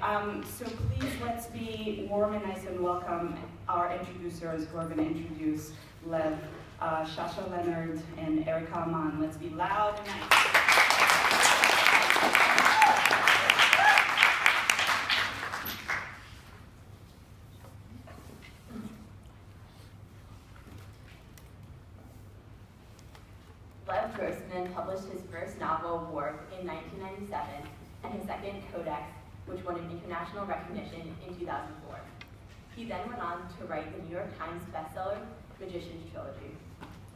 So please, let's be warm and nice and welcome our introducers who are going to introduce Lev, Shasha Leonard and Erica Aman. Let's be loud and nice. Lev Grossman published his first novel, Warp, in 1997, and his second, Codex, which won an international recognition in 2004. He then went on to write the New York Times bestseller, Magician's Trilogy,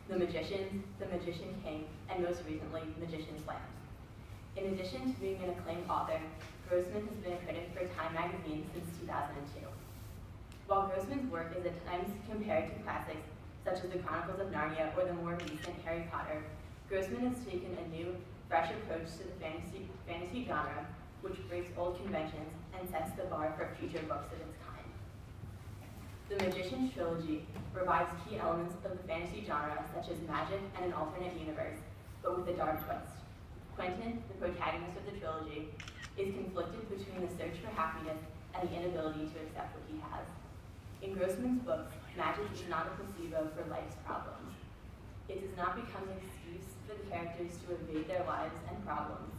The Magicians, The Magician King, and most recently, Magician's Land. In addition to being an acclaimed author, Grossman has been a critic for Time magazine since 2002. While Grossman's work is at times compared to classics such as the Chronicles of Narnia or the more recent Harry Potter, Grossman has taken a new, fresh approach to the fantasy genre, which breaks old conventions and sets the bar for future books of its kind. The Magician's Trilogy revives key elements of the fantasy genre, such as magic and an alternate universe, but with a dark twist. Quentin, the protagonist of the trilogy, is conflicted between the search for happiness and the inability to accept what he has. In Grossman's books, magic is not a placebo for life's problems. It does not become an excuse for the characters to evade their lives and problems,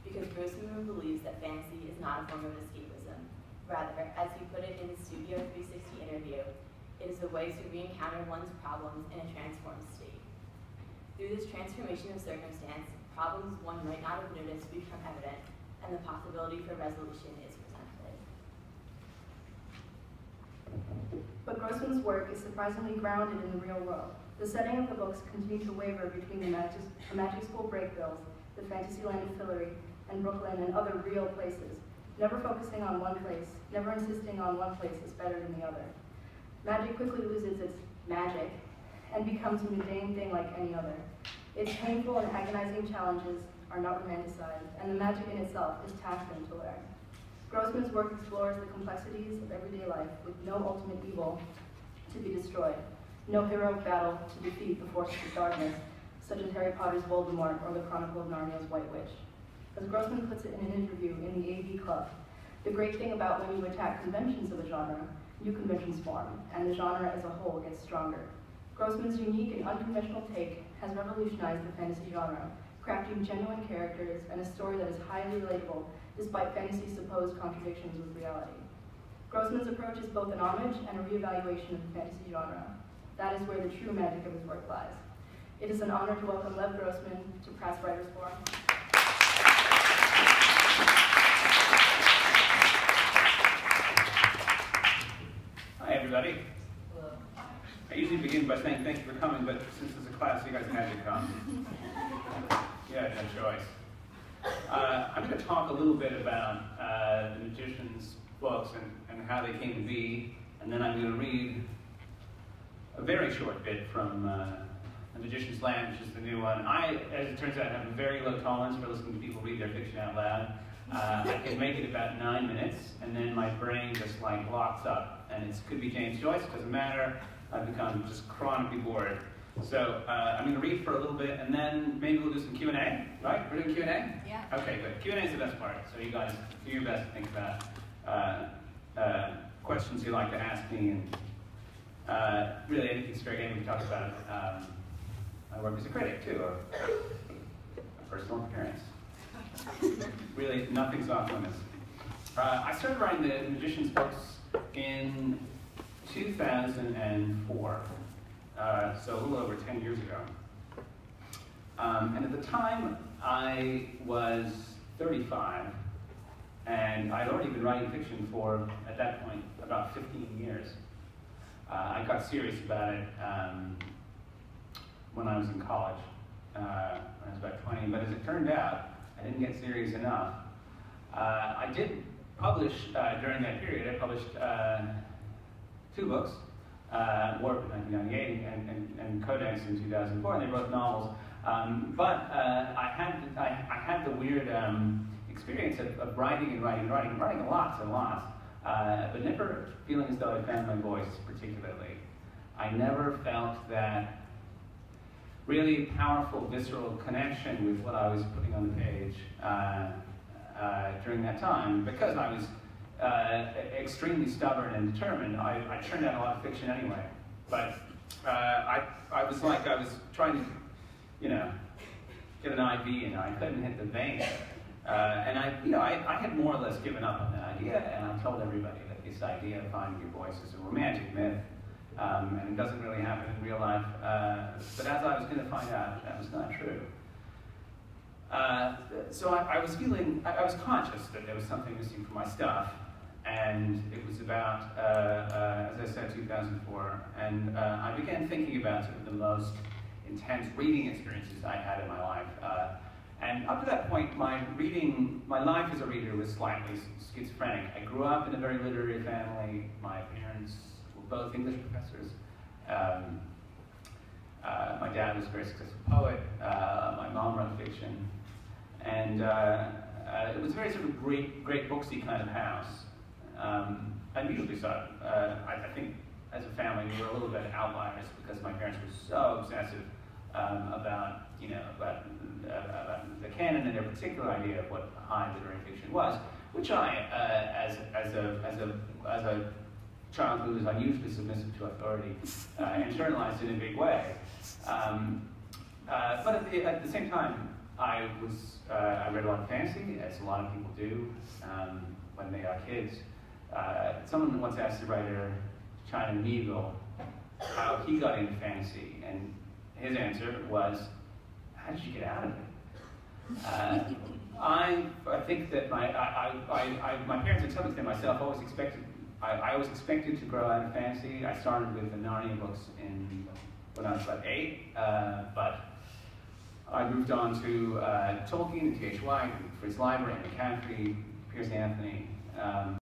because Grossman believes that fantasy is not a form of escapism. Rather, as he put it in his Studio 360 interview, it is a way to re-encounter one's problems in a transformed state. Through this transformation of circumstance, problems one might not have noticed become evident, and the possibility for resolution is presented. But Grossman's work is surprisingly grounded in the real world. The setting of the books continue to waver between the magic school breakbills, the fantasy land of Fillory, and Brooklyn and other real places, never focusing on one place, never insisting on one place is better than the other. Magic quickly loses its magic and becomes a mundane thing like any other. Its painful and agonizing challenges are not romanticized, and the magic in itself is taxing to learn. Grossman's work explores the complexities of everyday life with no ultimate evil to be destroyed, no heroic battle to defeat the forces of darkness, such as Harry Potter's Voldemort or the Chronicle of Narnia's White Witch. As Grossman puts it in an interview in the AV Club, the great thing about when you attack conventions of a genre, new conventions form, and the genre as a whole gets stronger. Grossman's unique and unconventional take has revolutionized the fantasy genre, crafting genuine characters and a story that is highly relatable despite fantasy's supposed contradictions with reality. Grossman's approach is both an homage and a reevaluation of the fantasy genre. That is where the true magic of his work lies. It is an honor to welcome Lev Grossman to Press Writers Forum. Hi, everybody. Hello. I usually begin by saying thank you for coming, but since it's a class, you guys had to come. You had no choice. I'm going to talk a little bit about the Magician's books and how they came to be, and then I'm going to read a very short bit from The Magician's Land, which is the new one. I, as it turns out, have a very low tolerance for listening to people read their fiction out loud. I can make it about 9 minutes, and then my brain just like locks up. And it could be James Joyce, it doesn't matter. I've become just chronically bored. So I'm going to read for a little bit, and then maybe we'll do some Q&A, right? We're doing Q&A? Yeah. Okay, good. Q&A is the best part. So you guys do your best to think about questions you'd like to ask me, and really anything straight in we talk about. My work as a critic, too, or a personal appearance. Really, nothing's off limits. I started writing the Magician's books in 2004, so a little over 10 years ago. And at the time, I was 35, and I'd already been writing fiction for, at that point, about 15 years. I got serious about it when I was in college, when I was about 20, but as it turned out, I didn't get serious enough. I did publish, during that period, I published 2 books, Warp in 1998 and Codex in 2004, and they were both novels. But I had the weird experience of writing lots and lots, but never feeling as though I found my voice particularly. I never felt that really powerful, visceral connection with what I was putting on the page during that time, because I was extremely stubborn and determined, I turned out a lot of fiction anyway. But I was trying to, get an IV, and I couldn't hit the vein. And I had more or less given up on that idea, and I told everybody that this idea of finding your voice is a romantic myth, and it doesn't really happen in real life. But as I was going to find out, that was not true. So I was conscious that there was something missing from my stuff, and it was about, as I said, 2004, and I began thinking about sort of the most intense reading experiences I had in my life. And up to that point, my life as a reader was slightly schizophrenic. I grew up in a very literary family. My parents were both English professors. My dad was a very successful poet. My mom wrote fiction. And it was a very sort of great booksy kind of house. Unusually so. I think as a family we were a little bit outliers because my parents were so obsessive about the canon and their particular idea of what high literary fiction was, which I, as a child who was unusually submissive to authority, internalized in a big way. But at the same time, I read a lot of fantasy, as a lot of people do when they are kids. Someone once asked the writer China Miéville how he got into fantasy, and his answer was, "How did you get out of it?" I think that my parents, and to some extent myself, always expected. I always expected to grow out of fantasy. I started with the Narnia books when I was about 8, but I moved on to Tolkien and T.H. White, Fritz Leiber, Henry Caffrey, Piers Anthony,